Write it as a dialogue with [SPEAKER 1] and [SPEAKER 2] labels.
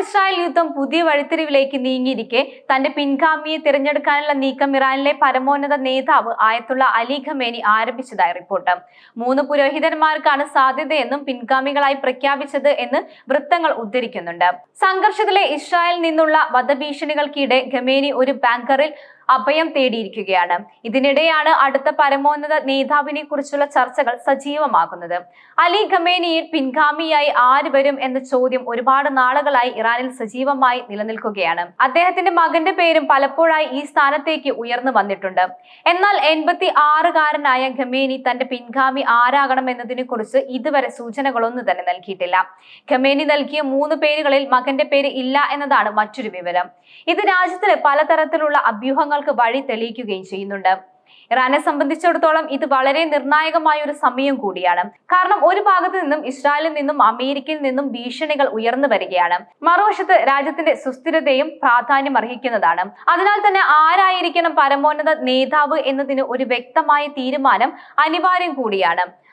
[SPEAKER 1] Israel യുദ്ധം പുതിയ വഴിത്തിരിവിലേക്ക് നീങ്ങിയിരിക്കെ തന്റെ പിൻഗാമിയെ തിരഞ്ഞെടുക്കാനുള്ള നീക്കം ഇറാനിലെ പരമോന്നത നേതാവ് ആയത്തുള്ള അലി ഖമേനി ആരംഭിച്ചതായി റിപ്പോർട്ട്. 3 പുരോഹിതന്മാർക്കാണ് സാധ്യതയെന്നും പിൻഗാമികളായി പ്രഖ്യാപിച്ചത് എന്ന് വൃത്തങ്ങൾ ഉദ്ധരിക്കുന്നുണ്ട്. സംഘർഷത്തിലെ ഇസ്രായേലിൽ നിന്നുള്ള വധഭീഷണികൾക്കിടെ ഖമേനി ഒരു ബാങ്കറിൽ അഭയം തേടിയിരിക്കുകയാണ്. ഇതിനിടെയാണ് അടുത്ത പരമോന്നത നേതാവിനെ കുറിച്ചുള്ള ചർച്ചകൾ സജീവമാകുന്നത്. അലി ഖമേനിയിൽ പിൻഗാമിയായി ആര് വരും എന്ന ചോദ്യം ഒരുപാട് നാളുകളായി ഇറാനിൽ സജീവമായി നിലനിൽക്കുകയാണ്. അദ്ദേഹത്തിന്റെ മകന്റെ പേരും പലപ്പോഴായി ഈ സ്ഥാനത്തേക്ക് ഉയർന്നു വന്നിട്ടുണ്ട്. എന്നാൽ 86-കാരനായ ഖമേനി തന്റെ പിൻഗാമി ആരാകണം എന്നതിനെ കുറിച്ച് ഇതുവരെ സൂചനകളൊന്നും തന്നെ നൽകിയിട്ടില്ല. ഖമേനി നൽകിയ 3 പേരുകളിൽ മകന്റെ പേര് ഇല്ല എന്നതാണ് മറ്റൊരു വിവരം. ഇത് രാജ്യത്തിലെ പലതരത്തിലുള്ള അഭ്യൂഹങ്ങൾക്ക് വഴി തെളിയിക്കുകയും ചെയ്യുന്നുണ്ട്. ഇറാനെ സംബന്ധിച്ചിടത്തോളം ഇത് വളരെ നിർണായകമായ ഒരു സമയം കൂടിയാണ്. കാരണം ഒരു ഭാഗത്ത് നിന്നും ഇസ്രായേലിൽ നിന്നും അമേരിക്കയിൽ നിന്നും ഭീഷണികൾ ഉയർന്നു വരികയാണ്. മറുവശത്ത് രാജ്യത്തിന്റെ സുസ്ഥിരതയും പ്രാധാന്യം അർഹിക്കുന്നതാണ്. അതിനാൽ തന്നെ ആരായിരിക്കണം പരമോന്നത നേതാവ് എന്നതിന് ഒരു വ്യക്തമായ തീരുമാനം അനിവാര്യം കൂടിയാണ്.